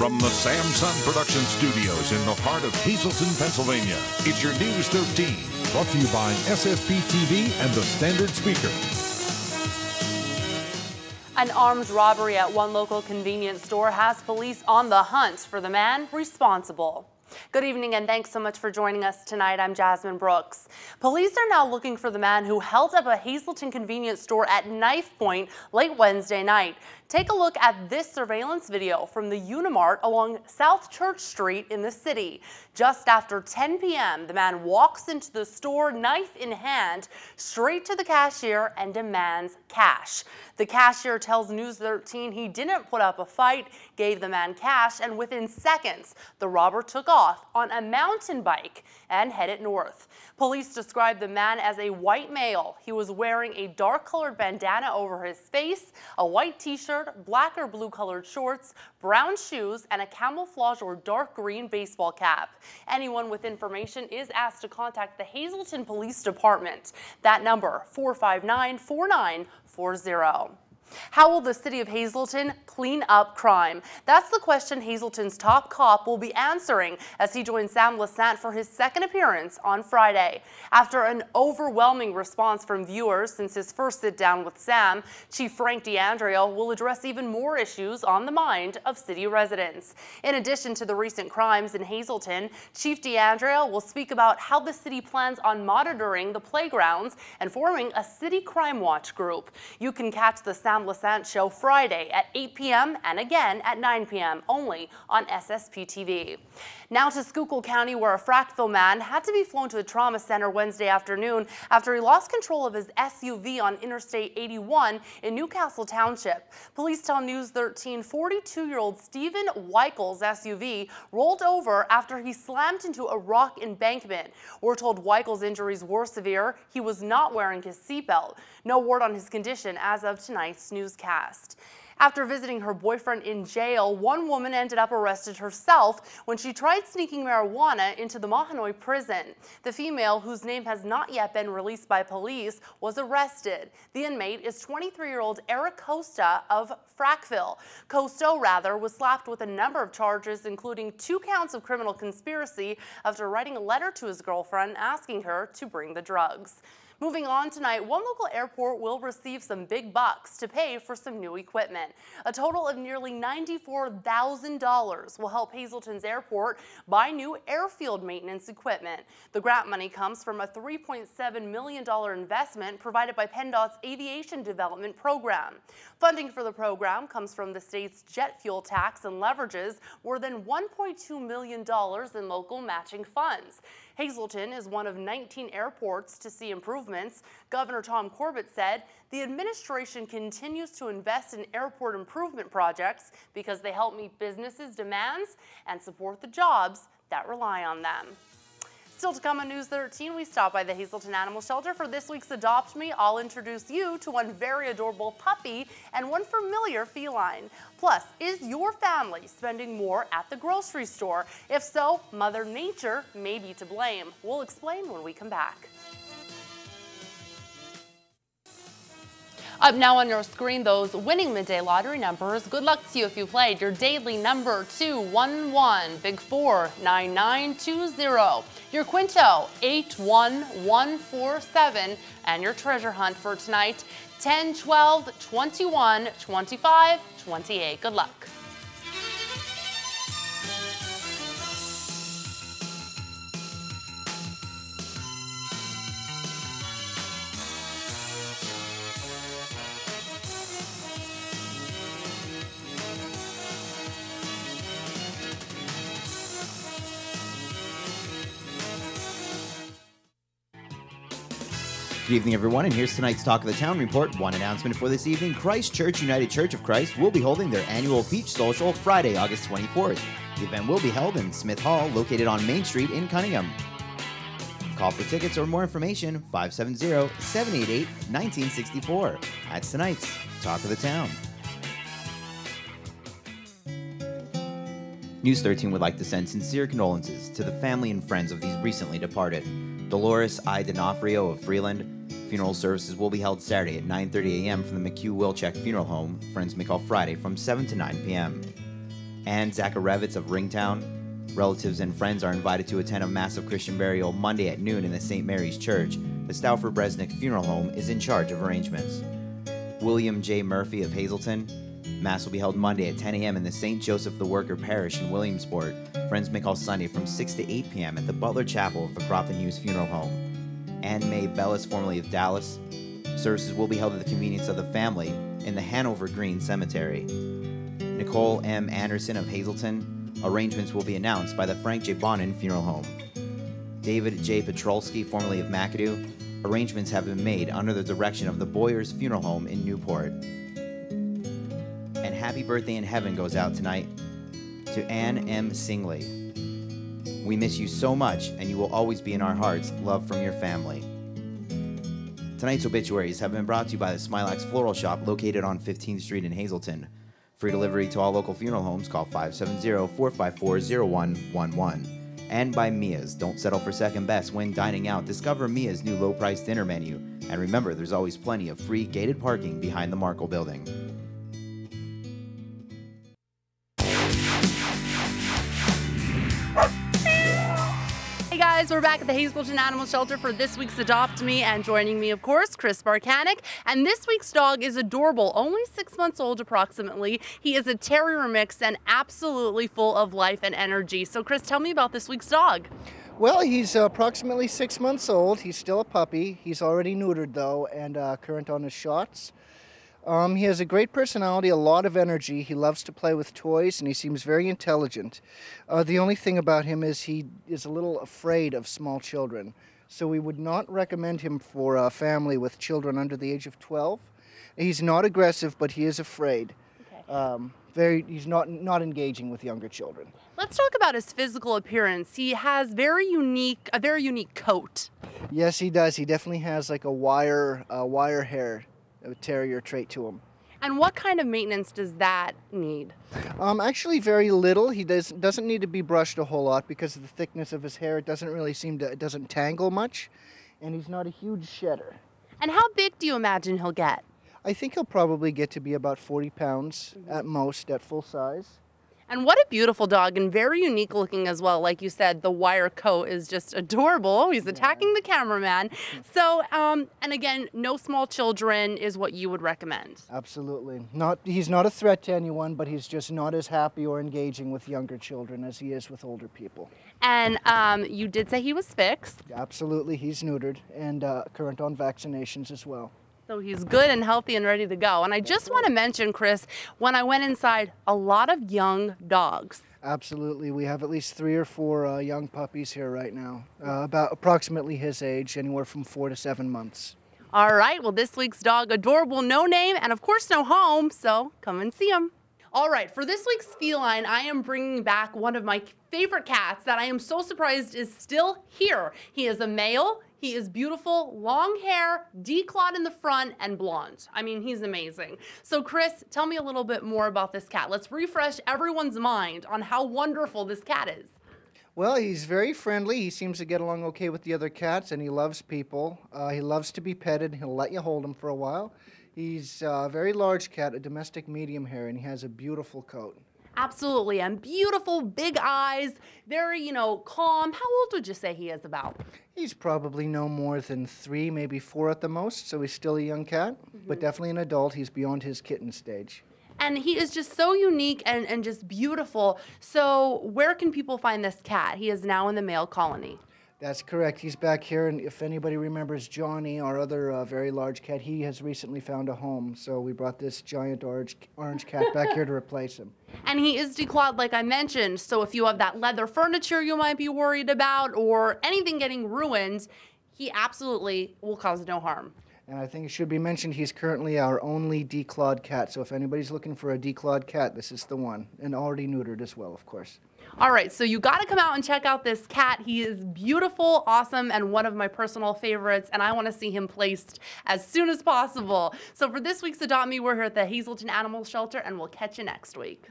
From the Samson Production Studios in the heart of Hazleton, Pennsylvania, it's your News 13. Brought to you by SSPTV and the Standard Speaker. An armed robbery at one local convenience store has police on the hunt for the man responsible. Good evening and thanks so much for joining us tonight. I'm Jasmine Brooks. Police are now looking for the man who held up a Hazleton convenience store at knife point late Wednesday night. Take a look at this surveillance video from the Unimart along South Church Street in the city. Just after 10 p.m., the man walks into the store, knife in hand, straight to the cashier and demands cash. The cashier tells News 13 he didn't put up a fight, gave the man cash, and within seconds, the robber took off on a mountain bike and headed north. Police described the man as a white male. He was wearing a dark-colored bandana over his face, a white t-shirt, black or blue-colored shorts, brown shoes, and a camouflage or dark green baseball cap. Anyone with information is asked to contact the Hazleton Police Department. That number, 459-4940. How will the city of Hazleton clean up crime? That's the question Hazleton's top cop will be answering as he joins Sam Lassant for his second appearance on Friday. After an overwhelming response from viewers since his first sit-down with Sam, Chief Frank D'Andrea will address even more issues on the mind of city residents. In addition to the recent crimes in Hazleton, Chief D'Andrea will speak about how the city plans on monitoring the playgrounds and forming a city crime watch group. You can catch the Sam Lassant Show Friday at 8 p.m. and again at 9 p.m. only on SSPTV. Now to Schuylkill County, where a Frackville man had to be flown to a trauma center Wednesday afternoon after he lost control of his SUV on Interstate 81 in Newcastle Township. Police tell News 13 42-year-old Stephen Weichel's SUV rolled over after he slammed into a rock embankment. We're told Weichel's injuries were severe. He was not wearing his seatbelt. No word on his condition as of tonight's newscast. After visiting her boyfriend in jail, one woman ended up arrested herself when she tried sneaking marijuana into the Mahanoy prison. The female, whose name has not yet been released by police, was arrested. The inmate is 23-year-old Eric Costa of Frackville. Costa, was slapped with a number of charges, including 2 counts of criminal conspiracy after writing a letter to his girlfriend asking her to bring the drugs. Moving on tonight, one local airport will receive some big bucks to pay for some new equipment. A total of nearly $94,000 will help Hazleton's airport buy new airfield maintenance equipment. The grant money comes from a $3.7 million investment provided by PennDOT's Aviation Development Program. Funding for the program comes from the state's jet fuel tax and leverages more than $1.2 million in local matching funds. Hazleton is one of 19 airports to see improvements. Governor Tom Corbett said the administration continues to invest in airport improvement projects because they help meet businesses' demands and support the jobs that rely on them. Still to come on News 13, we stop by the Hazleton Animal Shelter for this week's Adopt Me. I'll introduce you to one very adorable puppy and one familiar feline. Plus, is your family spending more at the grocery store? If so, Mother Nature may be to blame. We'll explain when we come back. Up now on your screen, those winning midday lottery numbers. Good luck to you if you played. Your daily number 211, Big 4 9920. Your quinto 81147, and your treasure hunt for tonight 10, 12, 21, 25, 28. Good luck. Good evening, everyone, and here's tonight's Talk of the Town report. One announcement for this evening: Christ Church United Church of Christ will be holding their annual Beach Social Friday, August 24th. The event will be held in Smith Hall, located on Main Street in Cunningham. Call for tickets or more information, 570-788-1964. That's tonight's Talk of the Town. News 13 would like to send sincere condolences to the family and friends of these recently departed. Dolores I. D'Onofrio of Freeland. Funeral services will be held Saturday at 9:30 a.m. from the McHugh Wilczek Funeral Home. Friends may call Friday from 7 to 9 p.m. Ann Zakharevitz of Ringtown. Relatives and friends are invited to attend a massive Christian burial Monday at noon in the St. Mary's Church. The Stauffer Bresnik Funeral Home is in charge of arrangements. William J. Murphy of Hazelton. Mass will be held Monday at 10 a.m. in the St. Joseph the Worker Parish in Williamsport. Friends may call Sunday from 6 to 8 p.m. at the Butler Chapel of the Crofton Hughes Funeral Home. Ann Mae Bellis, formerly of Dallas. Services will be held at the convenience of the family in the Hanover Green Cemetery. Nicole M. Anderson of Hazelton. Arrangements will be announced by the Frank J. Bonin Funeral Home. David J. Petrolsky, formerly of McAdoo. Arrangements have been made under the direction of the Boyers Funeral Home in Newport. And happy birthday in heaven goes out tonight to Ann M. Singley. We miss you so much, and you will always be in our hearts. Love from your family. Tonight's obituaries have been brought to you by the Smilax Floral Shop located on 15th Street in Hazelton. Free delivery to all local funeral homes. Call 570-454-0111. And by Mia's. Don't settle for second best when dining out. Discover Mia's new low-price dinner menu. And remember, there's always plenty of free gated parking behind the Markle building. Hey guys, we're back at the Hazelton Animal Shelter for this week's Adopt Me, and joining me, of course, Chris Barkanik. And this week's dog is adorable, only 6 months old approximately. He is a terrier mix and absolutely full of life and energy. So Chris, tell me about this week's dog. Well, he's approximately 6 months old. He's still a puppy. He's already neutered though, and current on his shots. He has a great personality, a lot of energy. He loves to play with toys, and he seems very intelligent. The only thing about him is he is a little afraid of small children. So we would not recommend him for a family with children under the age of 12. He's not aggressive, but he is afraid. Okay. He's not engaging with younger children. Let's talk about his physical appearance. He has a very unique coat. Yes, he does. He definitely has like a wire hair. A terrier trait to him. And what kind of maintenance does that need? Actually very little. He doesn't need to be brushed a whole lot because of the thickness of his hair. It doesn't tangle much, and he's not a huge shedder. And how big do you imagine he'll get? I think he'll probably get to be about 40 pounds at most at full size. And what a beautiful dog, and very unique looking as well. Like you said, the wire coat is just adorable. Oh, he's attacking the cameraman. So, and again, no small children is what you would recommend. Absolutely. He's not a threat to anyone, but he's just not as happy or engaging with younger children as he is with older people. And you did say he was fixed. Absolutely. He's neutered and current on vaccinations as well. So he's good and healthy and ready to go. And I just want to mention, Chris, when I went inside, a lot of young dogs. Absolutely. We have at least 3 or 4 young puppies here right now, about approximately his age, anywhere from 4 to 7 months. All right. Well, this week's dog, adorable, no name, and of course no home. So come and see him. All right, for this week's feline, I am bringing back one of my favorite cats that I am so surprised is still here. He is a male. He is beautiful, long hair, declawed in the front, and blonde. I mean, he's amazing. So Chris, tell me a little bit more about this cat. Let's refresh everyone's mind on how wonderful this cat is. Well, he's very friendly. He seems to get along okay with the other cats, and he loves people. He loves to be petted. He'll let you hold him for a while. He's a very large cat, a domestic medium hair, and he has a beautiful coat. Absolutely, and beautiful big eyes, very, calm. How old would you say he is about? He's probably no more than 3, maybe 4 at the most, so he's still a young cat, but definitely an adult. He's beyond his kitten stage. And he is just so unique and just beautiful. So where can people find this cat? He is now in the male colony. That's correct. He's back here, and if anybody remembers Johnny, our other very large cat, he has recently found a home. So we brought this giant orange cat back here to replace him. And he is declawed, like I mentioned, so if you have that leather furniture you might be worried about or anything getting ruined, he absolutely will cause no harm. And I think it should be mentioned he's currently our only declawed cat. So if anybody's looking for a declawed cat, this is the one, and already neutered as well, of course. All right, so you got to come out and check out this cat. He is beautiful, awesome, and one of my personal favorites, and I want to see him placed as soon as possible. So for this week's Adopt Me, we're here at the Hazelton Animal Shelter, and we'll catch you next week.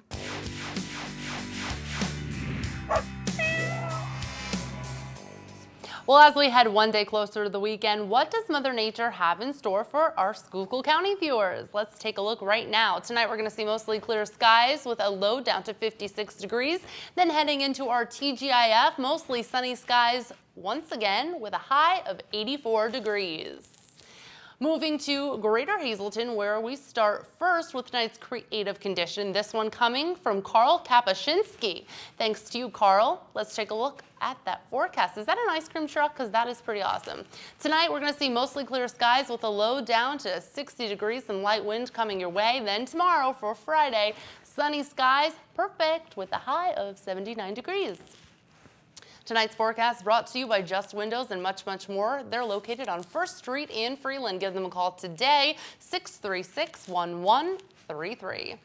Well, as we head one day closer to the weekend, what does Mother Nature have in store for our Schuylkill County viewers? Let's take a look right now. Tonight we're going to see mostly clear skies with a low down to 56 degrees. Then heading into our TGIF, mostly sunny skies once again with a high of 84 degrees. Moving to Greater Hazelton, where we start first with tonight's creative condition. This one coming from Carl Kapuscinski. Thanks to you, Carl. Let's take a look at that forecast. Is that an ice cream truck? Because that is pretty awesome. Tonight, we're going to see mostly clear skies with a low down to 60 degrees and light wind coming your way. Then tomorrow for Friday, sunny skies, perfect with a high of 79 degrees. Tonight's forecast brought to you by Just Windows and much, much more. They're located on 1st Street in Freeland. Give them a call today, 636-1133.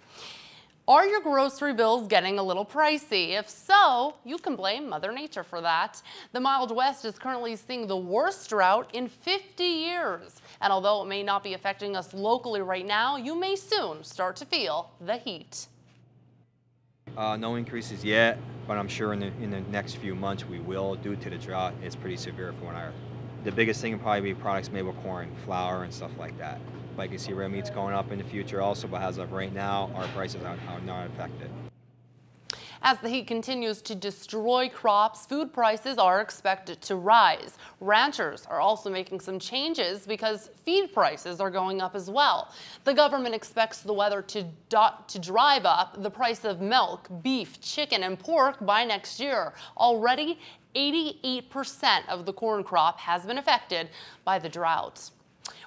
Are your grocery bills getting a little pricey? If so, you can blame Mother Nature for that. The mild west is currently seeing the worst drought in 50 years. And although it may not be affecting us locally right now, you may soon start to feel the heat. No increases yet, but I'm sure in the next few months we will. Due to the drought, it's pretty severe for when the biggest thing would probably be products made with corn, flour, and stuff like that. But I can see red meat's going up in the future also, but as of right now, our prices are not affected. As the heat continues to destroy crops, food prices are expected to rise. Ranchers are also making some changes because feed prices are going up as well. The government expects the weather to drive up the price of milk, beef, chicken, and pork by next year. Already, 88% of the corn crop has been affected by the drought.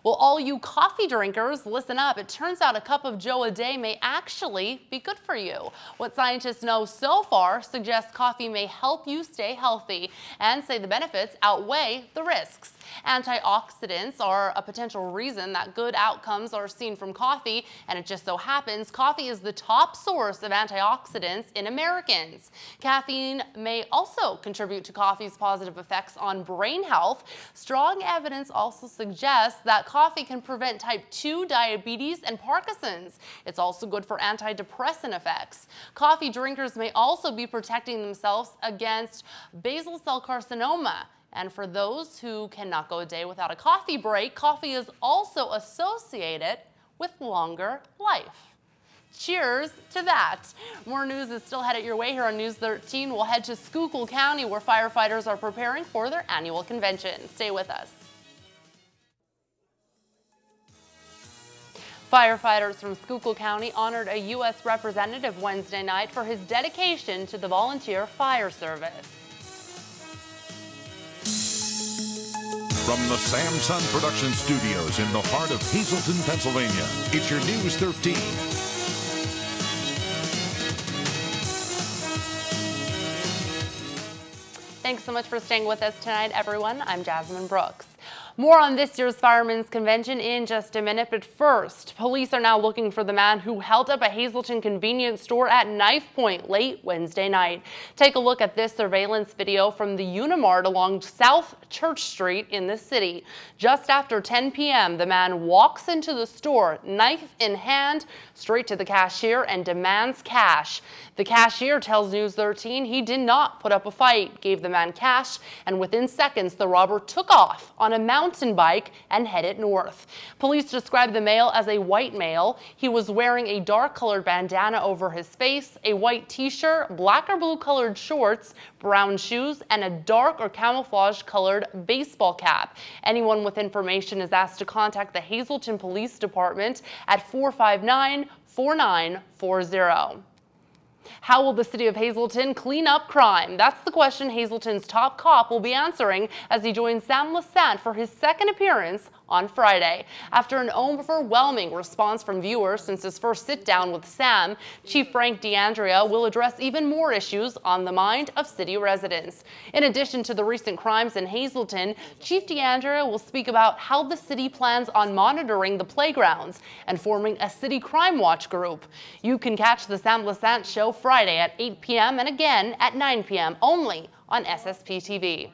Well, all you coffee drinkers, listen up. It turns out a cup of Joe a day may actually be good for you. What scientists know so far suggests coffee may help you stay healthy and say the benefits outweigh the risks. Antioxidants are a potential reason that good outcomes are seen from coffee, and it just so happens coffee is the top source of antioxidants in Americans. Caffeine may also contribute to coffee's positive effects on brain health. Strong evidence also suggests that coffee can prevent type 2 diabetes and Parkinson's. It's also good for antidepressant effects. Coffee drinkers may also be protecting themselves against basal cell carcinoma. And for those who cannot go a day without a coffee break, coffee is also associated with longer life. Cheers to that. More news is still headed your way here on News 13. We'll head to Schuylkill County, where firefighters are preparing for their annual convention. Stay with us. Firefighters from Schuylkill County honored a U.S. representative Wednesday night for his dedication to the volunteer fire service. From the Samson Production Studios in the heart of Hazelton, Pennsylvania, it's your News 13. Thanks so much for staying with us tonight, everyone. I'm Jasmine Brooks. More on this year's Firemen's Convention in just a minute, but first, police are now looking for the man who held up a Hazelton convenience store at knife point late Wednesday night. Take a look at this surveillance video from the Unimart along South Church Street in the city. Just after 10 p.m., the man walks into the store, knife in hand, straight to the cashier and demands cash. The cashier tells News 13 he did not put up a fight, gave the man cash, and within seconds, the robber took off on a mountain bike and headed north. Police described the male as a white male. He was wearing a dark-colored bandana over his face, a white t-shirt, black or blue-colored shorts, brown shoes, and a dark or camouflage-colored baseball cap. Anyone with information is asked to contact the Hazelton Police Department at 459-4940. How will the city of Hazelton clean up crime? That's the question Hazelton's top cop will be answering as he joins Sam Lassant for his second appearance on Friday. After an overwhelming response from viewers since his first sit-down with Sam, Chief Frank D'Andrea will address even more issues on the mind of city residents. In addition to the recent crimes in Hazelton, Chief D'Andrea will speak about how the city plans on monitoring the playgrounds and forming a city crime watch group. You can catch the Sam Lassant show Friday at 8 p.m. and again at 9 p.m. only on SSPTV.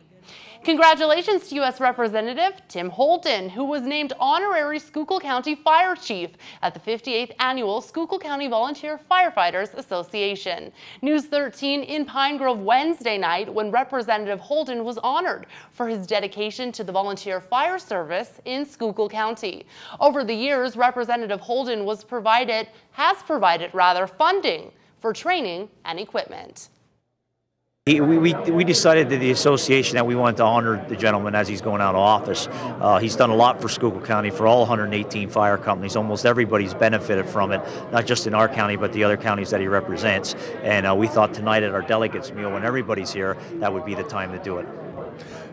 Congratulations to U.S. Representative Tim Holton, who was named Honorary Schuylkill County Fire Chief at the 58th Annual Schuylkill County Volunteer Firefighters Association. News 13 in Pine Grove Wednesday night when Representative Holton was honored for his dedication to the volunteer fire service in Schuylkill County. Over the years, Representative Holton has provided funding for training and equipment. We decided that the association that we wanted to honor the gentleman as he's going out of office. He's done a lot for Schuylkill County, for all 118 fire companies. Almost everybody's benefited from it, not just in our county, but the other counties that he represents. And we thought tonight at our delegates meal, when everybody's here, that would be the time to do it.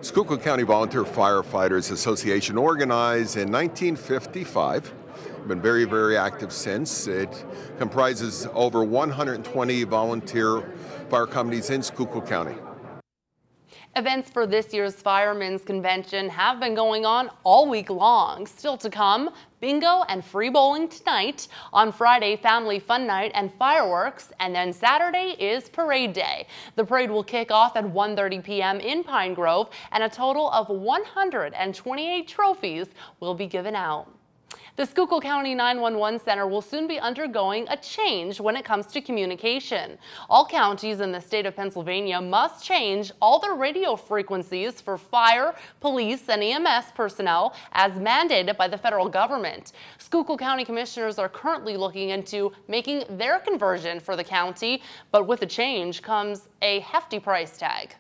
Schuylkill County Volunteer Firefighters Association, organized in 1955. Been very, very active since. It comprises over 120 volunteer fire companies in Schuylkill County. Events for this year's Firemen's Convention have been going on all week long. Still to come, bingo and free bowling tonight. On Friday, family fun night and fireworks. And then Saturday is parade day. The parade will kick off at 1:30 p.m. in Pine Grove, and a total of 128 trophies will be given out. The Schuylkill County 911 Center will soon be undergoing a change when it comes to communication. All counties in the state of Pennsylvania must change all their radio frequencies for fire, police, and EMS personnel as mandated by the federal government. Schuylkill County commissioners are currently looking into making their conversion for the county, but with the change comes a hefty price tag.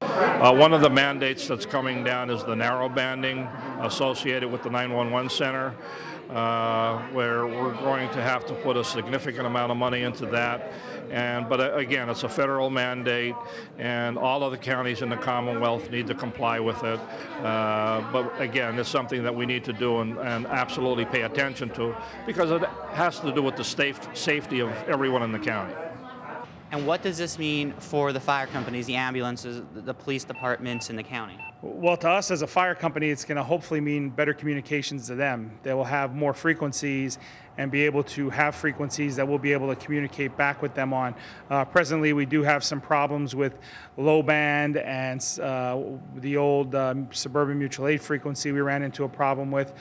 One of the mandates that's coming down is the narrow banding associated with the 911 center, where we're going to have to put a significant amount of money into that. But again, it's a federal mandate, and all of the counties in the Commonwealth need to comply with it. But again, it's something that we need to do and absolutely pay attention to, because it has to do with the safety of everyone in the county. And what does this mean for the fire companies, the ambulances, the police departments in the county? Well, to us as a fire company, it's going to hopefully mean better communications to them. They will have more frequencies and be able to have frequencies that we'll be able to communicate back with them on. Presently, we do have some problems with low band and the old suburban mutual aid frequency. We ran into a problem with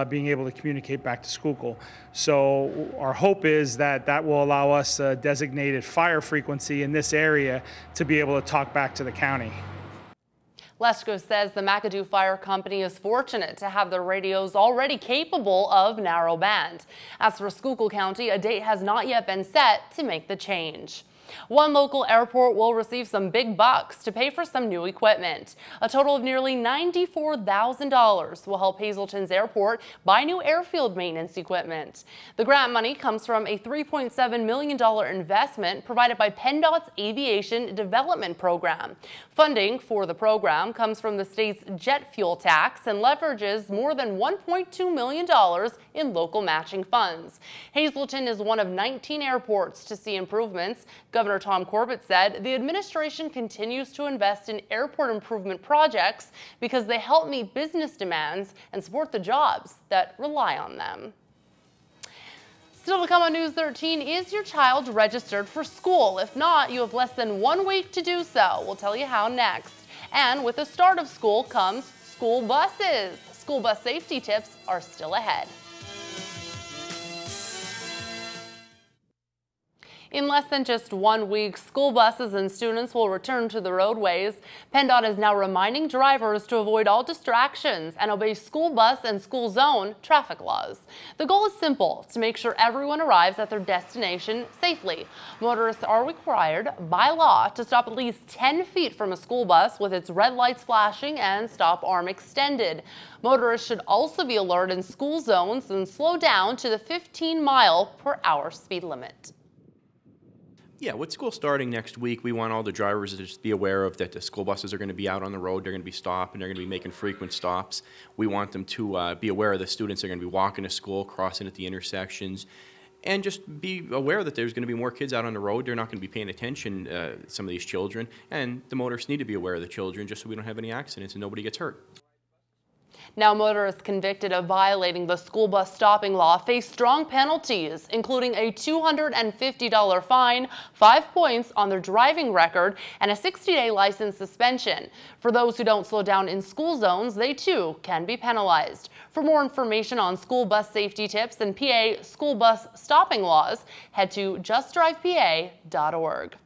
being able to communicate back to Schuylkill. So our hope is that that will allow us a designated fire frequency in this area to be able to talk back to the county. Lesko says the McAdoo Fire Company is fortunate to have their radios already capable of narrow band. As for Schuylkill County, a date has not yet been set to make the change. One local airport will receive some big bucks to pay for some new equipment. A total of nearly $94,000 will help Hazleton's airport buy new airfield maintenance equipment. The grant money comes from a $3.7 million investment provided by PennDOT's Aviation Development Program. Funding for the program comes from the state's jet fuel tax and leverages more than $1.2 million in local matching funds. Hazleton is one of 19 airports to see improvements. Governor Tom Corbett said the administration continues to invest in airport improvement projects because they help meet business demands and support the jobs that rely on them. Still to come on News 13, is your child registered for school? If not, you have less than 1 week to do so. We'll tell you how next. And with the start of school comes school buses. School bus safety tips are still ahead. In less than just 1 week, school buses and students will return to the roadways. PennDOT is now reminding drivers to avoid all distractions and obey school bus and school zone traffic laws. The goal is simple: to make sure everyone arrives at their destination safely. Motorists are required by law to stop at least 10 feet from a school bus with its red lights flashing and stop arm extended. Motorists should also be alert in school zones and slow down to the 15-mile-per-hour speed limit. Yeah, with school starting next week, we want all the drivers to just be aware of that the school buses are going to be out on the road, they're going to be stopping, they're going to be making frequent stops. We want them to be aware of the students that are going to be walking to school, crossing at the intersections, and just be aware that there's going to be more kids out on the road. They're not going to be paying attention, some of these children, and the motorists need to be aware of the children just so we don't have any accidents and nobody gets hurt. Now, motorists convicted of violating the school bus stopping law face strong penalties, including a $250 fine, 5 points on their driving record, and a 60-day license suspension. For those who don't slow down in school zones, they too can be penalized. For more information on school bus safety tips and PA school bus stopping laws, head to justdrivepa.org.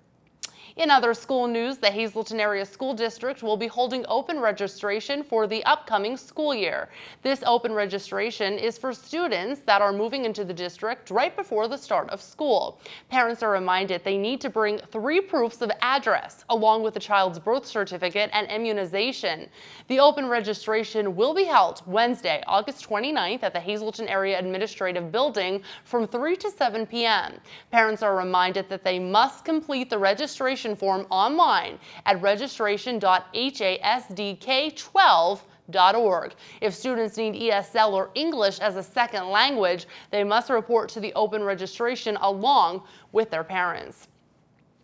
In other school news, the Hazleton Area School District will be holding open registration for the upcoming school year. This open registration is for students that are moving into the district right before the start of school. Parents are reminded they need to bring 3 proofs of address, along with the child's birth certificate and immunization. The open registration will be held Wednesday, August 29th at the Hazleton Area Administrative Building from 3 to 7 p.m. Parents are reminded that they must complete the registration form online at registration.hasdk12.org. If students need ESL or English as a second language, they must report to the open registration along with their parents.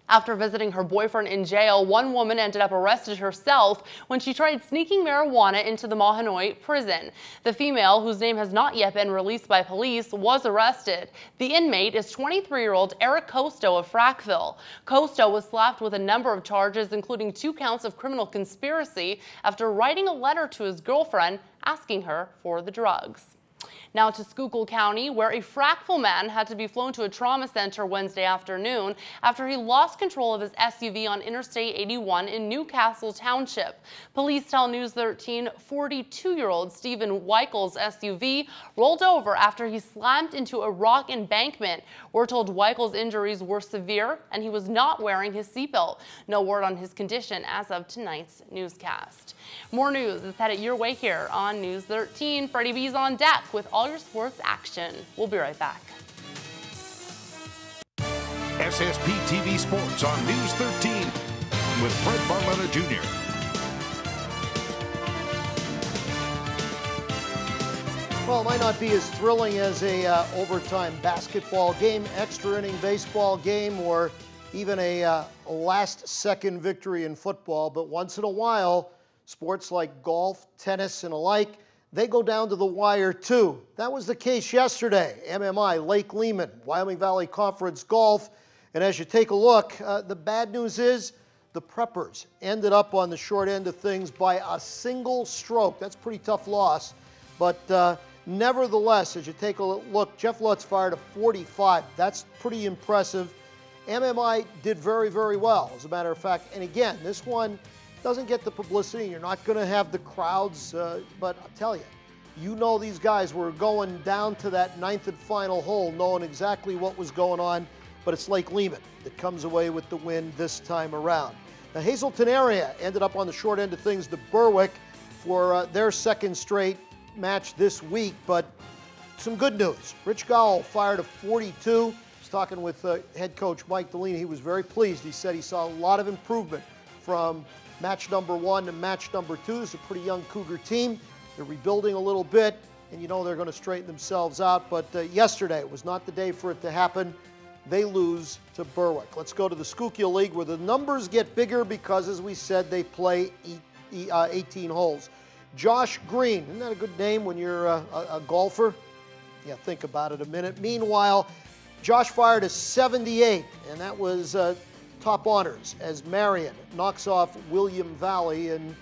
After visiting her boyfriend in jail, one woman ended up arrested herself when she tried sneaking marijuana into the Mahanoy prison. The female, whose name has not yet been released by police, was arrested. The inmate is 23-year-old Eric Costo of Frackville. Costo was slapped with a number of charges, including 2 counts of criminal conspiracy, after writing a letter to his girlfriend asking her for the drugs. Now to Schuylkill County, where a Frackville man had to be flown to a trauma center Wednesday afternoon after he lost control of his SUV on Interstate 81 in Newcastle Township. Police tell News 13 42-year-old Stephen Weichel's SUV rolled over after he slammed into a rock embankment. We're told Weichel's injuries were severe and he was not wearing his seatbelt. No word on his condition as of tonight's newscast. More news is headed your way here on News 13. Freddie B's on deck with all your sports action. We'll be right back. SSPTV Sports on News 13 with Fred Barletta Jr. Well, it might not be as thrilling as a overtime basketball game, extra inning baseball game, or even a last-second victory in football, but once in a while, sports like golf, tennis, and alike, they go down to the wire too. That was the case yesterday. MMI, Lake Lehman, Wyoming Valley Conference Golf. And as you take a look, the bad news is the Preppers ended up on the short end of things by a single stroke. That's a pretty tough loss. But nevertheless, as you take a look, Jeff Lutz fired a 45. That's pretty impressive. MMI did very, very well, as a matter of fact. And again, this one doesn't get the publicity. You're not going to have the crowds, but I'll tell you, you know these guys were going down to that 9th and final hole knowing exactly what was going on, but it's Lake Lehman that comes away with the win this time around. The Hazleton area ended up on the short end of things to Berwick for their second straight match this week, but some good news. Rich Gowell fired a 42. I was talking with head coach Mike Deline. He was very pleased. He said he saw a lot of improvement from match number 1 to match number 2. It's a pretty young Cougar team. They're rebuilding a little bit, and you know they're going to straighten themselves out. But yesterday was not the day for it to happen. They lose to Berwick. Let's go to the Schuylkill League, where the numbers get bigger because, as we said, they play 18 holes. Josh Green, isn't that a good name when you're a golfer? Yeah, think about it a minute. Meanwhile, Josh fired a 78, and that was top honors as Marion knocks off William Valley. And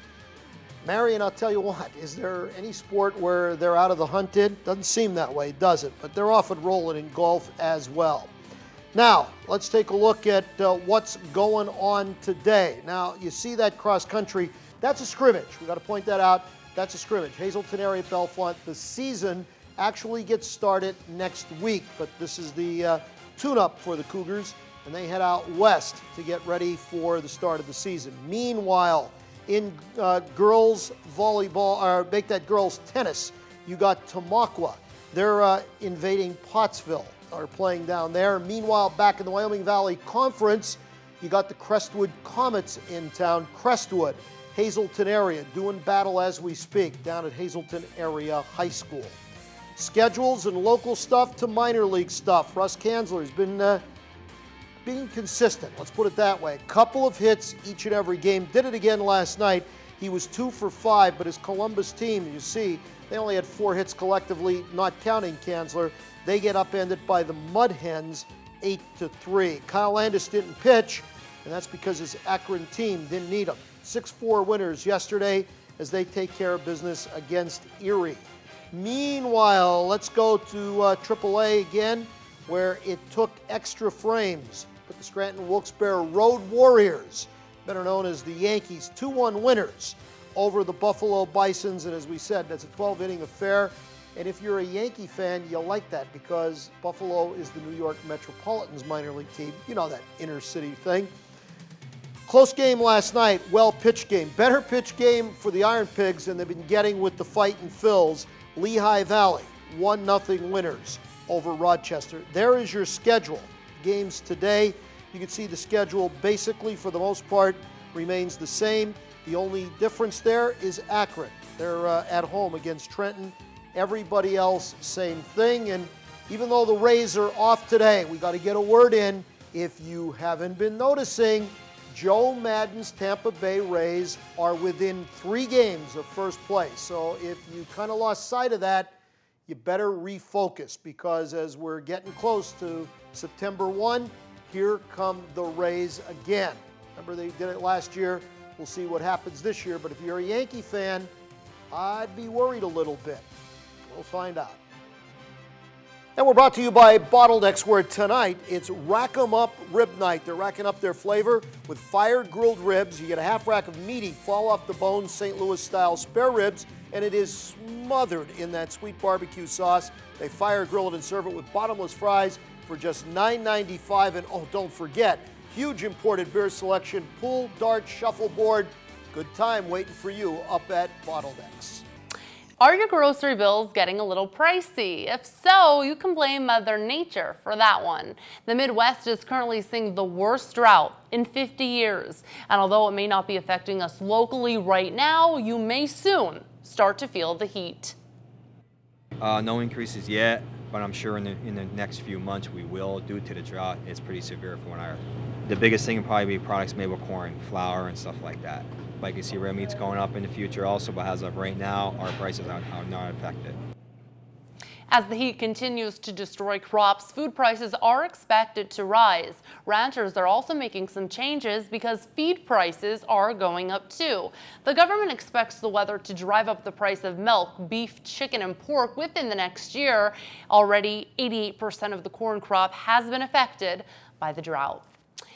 Marion, I'll tell you what, is there any sport where they're out of the hunt in? Doesn't seem that way, does it? But they're off and rolling in golf as well. Now, let's take a look at what's going on today. Now, you see that cross country. That's a scrimmage. We've got to point that out. That's a scrimmage. Hazleton area, Bellefonte. The season actually gets started next week, but this is the tune-up for the Cougars, and they head out west to get ready for the start of the season. Meanwhile, in girls volleyball, or make that girls tennis, you got Tamaqua. They're invading Pottsville, are playing down there. Meanwhile, back in the Wyoming Valley Conference, you got the Crestwood Comets in town. Crestwood, Hazleton area, doing battle as we speak down at Hazleton Area High School. Schedules and local stuff to minor league stuff. Russ Kanzler's been being consistent, let's put it that way. A couple of hits each and every game. Did it again last night. He was 2 for 5, but his Columbus team, you see, they only had 4 hits collectively, not counting Kanzler. They get upended by the Mud Hens 8-3. Kyle Landis didn't pitch, and that's because his Akron team didn't need him. 6-4 winners yesterday as they take care of business against Erie. Meanwhile, let's go to AAA again, where it took extra frames. But the Scranton Wilkes-Barre Road Warriors, better known as the Yankees, 2-1 winners over the Buffalo Bisons. And as we said, that's a 12-inning affair. And if you're a Yankee fan, you'll like that because Buffalo is the New York Metropolitans minor league team. You know that inner city thing. Close game last night, well-pitched game. Better pitch game for the Iron Pigs than they've been getting with the Fightin' Phils. Lehigh Valley, 1-0 winners over Rochester. There is your schedule. Games today. You can see the schedule basically, for the most part, remains the same. The only difference there is Akron. They're at home against Trenton. Everybody else, same thing. And even though the Rays are off today, we got to get a word in. If you haven't been noticing, Joe Maddon's Tampa Bay Rays are within 3 games of first place. So if you kind of lost sight of that, you better refocus because as we're getting close to September 1, here come the Rays again. Remember they did it last year. We'll see what happens this year. But if you're a Yankee fan, I'd be worried a little bit. We'll find out. And we're brought to you by Bottlenecks, where tonight it's Rack 'em Up Rib Night. They're racking up their flavor with fire-grilled ribs. You get a half rack of meaty, fall-off-the-bone St. Louis-style spare ribs, and it is smothered in that sweet barbecue sauce. They fire-grill it and serve it with bottomless fries for just $9.95. And oh, don't forget, huge imported beer selection, pool, dart, shuffleboard. Good time waiting for you up at Bottlenecks. Are your grocery bills getting a little pricey? If so, you can blame Mother Nature for that one. The Midwest is currently seeing the worst drought in 50 years. And although it may not be affecting us locally right now, you may soon start to feel the heat. No increases yet, but I'm sure in the next few months we will. Due to the drought, it's pretty severe for when the biggest thing would probably be products made with corn, flour, and stuff like that. Like you see, red meat's going up in the future also, but as of right now, our prices are not affected. As the heat continues to destroy crops, food prices are expected to rise. Ranchers are also making some changes because feed prices are going up too. The government expects the weather to drive up the price of milk, beef, chicken, and pork within the next year. Already, 88% of the corn crop has been affected by the drought.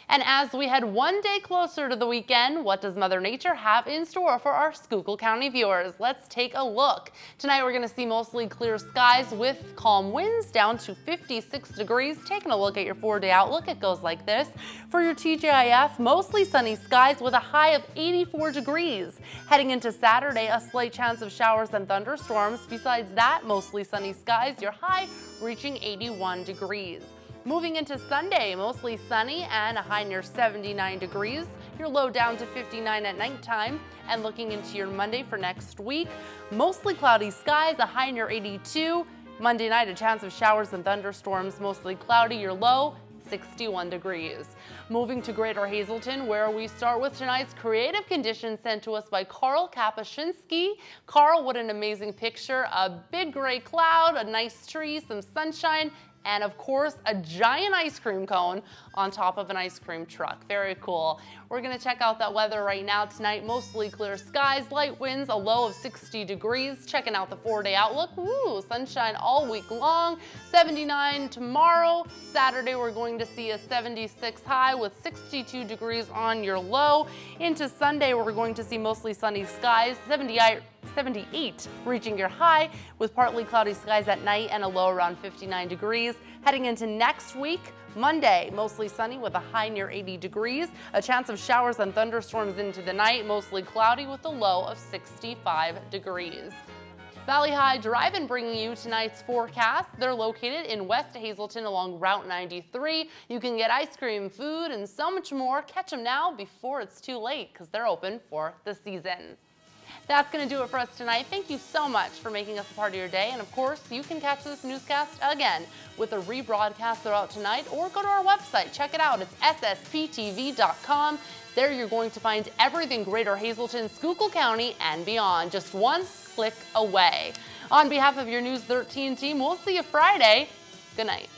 And as we head one day closer to the weekend, what does Mother Nature have in store for our Schuylkill County viewers? Let's take a look. Tonight we're going to see mostly clear skies with calm winds down to 56 degrees. Taking a look at your 4-day outlook, it goes like this. For your TGIF, mostly sunny skies with a high of 84 degrees. Heading into Saturday, a slight chance of showers and thunderstorms. Besides that, mostly sunny skies, your high reaching 81 degrees. Moving into Sunday, mostly sunny and a high near 79 degrees. Your low down to 59 at nighttime. And looking into your Monday for next week, mostly cloudy skies, a high near 82. Monday night, a chance of showers and thunderstorms, mostly cloudy, your low 61 degrees. Moving to Greater Hazelton, where we start with tonight's creative conditions sent to us by Carl Kapuscinski. Carl, what an amazing picture. A big gray cloud, a nice tree, some sunshine, and of course, a giant ice cream cone on top of an ice cream truck. Very cool. We're gonna check out that weather right now tonight. Mostly clear skies, light winds, a low of 60 degrees. Checking out the 4-day outlook. Ooh, sunshine all week long. 79 tomorrow. Saturday, we're going to see a 76 high with 62 degrees on your low. Into Sunday, we're going to see mostly sunny skies, 78 reaching your high with partly cloudy skies at night and a low around 59 degrees. Heading into next week, Monday, mostly sunny with a high near 80 degrees. A chance of showers and thunderstorms into the night, mostly cloudy with a low of 65 degrees. Valley High Drive-In bringing you tonight's forecast. They're located in West Hazelton along Route 93. You can get ice cream, food, and so much more. Catch them now before it's too late because they're open for the season. That's going to do it for us tonight. Thank you so much for making us a part of your day. And of course, you can catch this newscast again with a rebroadcast throughout tonight, or go to our website. Check it out. It's SSPTV.com. There you're going to find everything Greater Hazleton, Schuylkill County, and beyond, just one click away. On behalf of your News 13 team, we'll see you Friday. Good night.